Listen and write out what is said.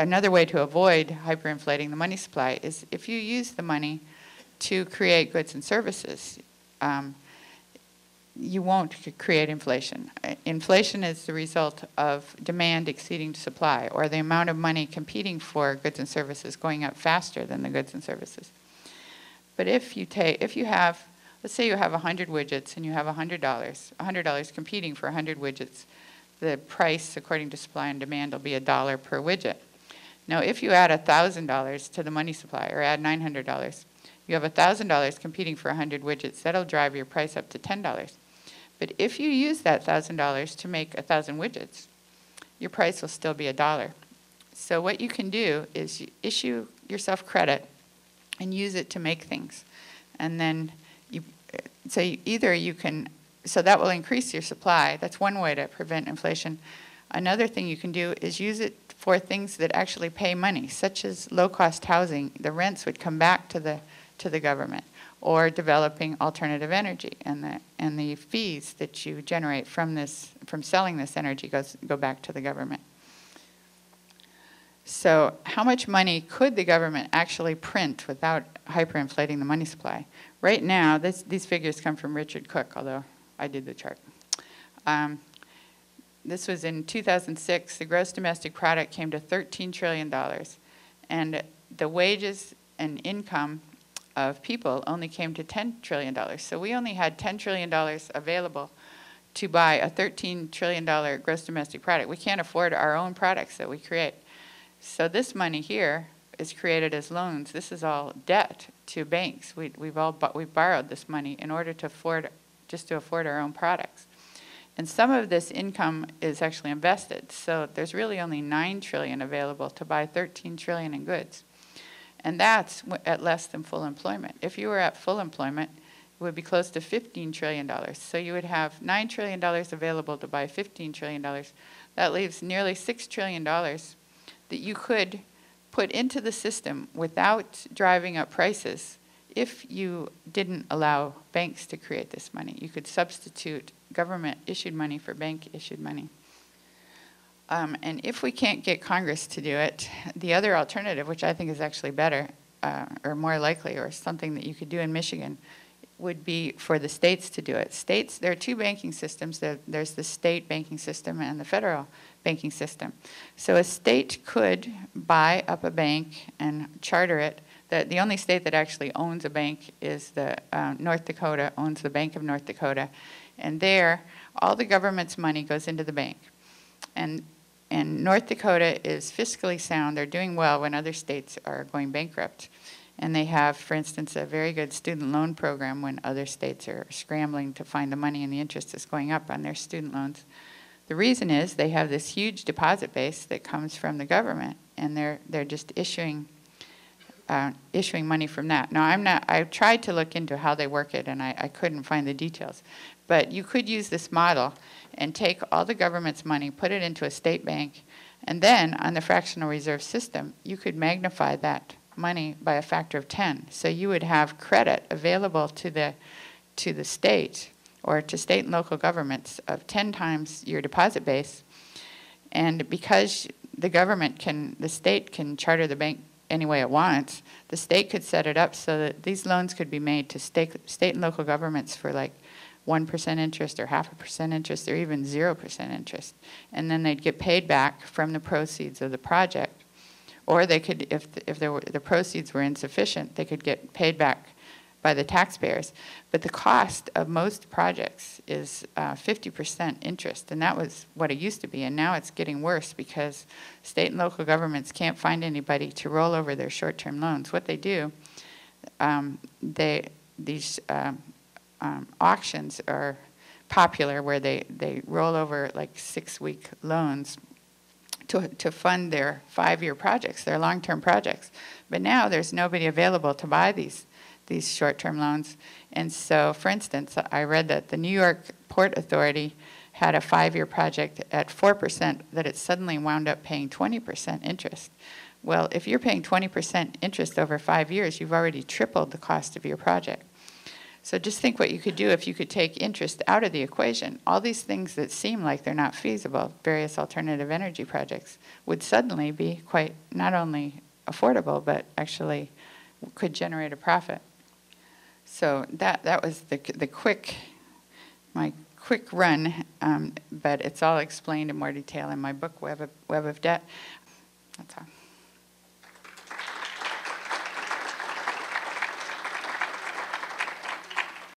another way to avoid hyperinflating the money supply is if you use the money to create goods and services, you won't create inflation. Inflation is the result of demand exceeding supply, or the amount of money competing for goods and services going up faster than the goods and services. But if you have, let's say you have 100 widgets and you have $100 competing for 100 widgets, the price according to supply and demand will be $1 per widget. Now, if you add $1,000 to the money supply, or add $900, you have $1,000 competing for 100 widgets. That'll drive your price up to $10. But if you use that $1,000 to make 1,000 widgets, your price will still be $1. So what you can do is you issue yourself credit and use it to make things. And then so that will increase your supply. That's one way to prevent inflation. Another thing you can do is use it for things that actually pay money, such as low-cost housing. The rents would come back to the government, or developing alternative energy, and the fees that you generate from selling this energy go back to the government. So how much money could the government actually print without hyperinflating the money supply? Right now, these figures come from Richard Cook, although I did the chart. This was in 2006. The gross domestic product came to $13 trillion, and the wages and income of people only came to $10 trillion. So we only had $10 trillion available to buy a $13 trillion gross domestic product. We can't afford our own products that we create. So this money here is created as loans. This is all debt to banks. We've borrowed this money in order to afford our own products. And some of this income is actually invested. So there's really only $9 trillion available to buy $13 trillion in goods. And that's at less than full employment. If you were at full employment, it would be close to $15 trillion. So you would have $9 trillion available to buy $15 trillion. That leaves nearly $6 trillion that you could put into the system without driving up prices if you didn't allow banks to create this money. You could substitute government-issued money for bank-issued money. And if we can't get Congress to do it, the other alternative, which I think is actually better or more likely, or something that you could do in Michigan, would be for the states to do it. States, there are two banking systems. There's the state banking system and the federal banking system. So a state could buy up a bank and charter it. The only state that actually owns a bank is North Dakota, owns the Bank of North Dakota. And there, all the government's money goes into the bank. And North Dakota is fiscally sound. They're doing well when other states are going bankrupt. And they have, for instance, a very good student loan program when other states are scrambling to find the money and the interest is going up on their student loans. The reason is they have this huge deposit base that comes from the government, and they're just issuing money from that. Now, I tried to look into how they work it, and I couldn't find the details. But you could use this model and take all the government's money, put it into a state bank, and then on the fractional reserve system, you could magnify that money by a factor of 10. So you would have credit available to the state or to state and local governments of 10 times your deposit base. And because the state can charter the bank any way it wants, the state could set it up so that these loans could be made to state and local governments for like 1% interest or 0.5% interest or even 0% interest. And then they'd get paid back from the proceeds of the project. Or they could, if the proceeds were insufficient, they could get paid back by the taxpayers. But the cost of most projects is 50% interest, and that was what it used to be. And now it's getting worse because state and local governments can't find anybody to roll over their short-term loans. What they do, these auctions are popular where they roll over like 6-week loans to fund their 5-year projects, their long-term projects. But now there's nobody available to buy these short-term loans. And so, for instance, I read that the New York Port Authority had a 5-year project at 4% that it suddenly wound up paying 20% interest. Well, if you're paying 20% interest over 5 years, you've already tripled the cost of your project. So just think what you could do if you could take interest out of the equation. All these things that seem like they're not feasible, various alternative energy projects, would suddenly be quite not only affordable, but actually could generate a profit. So that was my quick run, but it's all explained in more detail in my book, Web of Debt. That's all.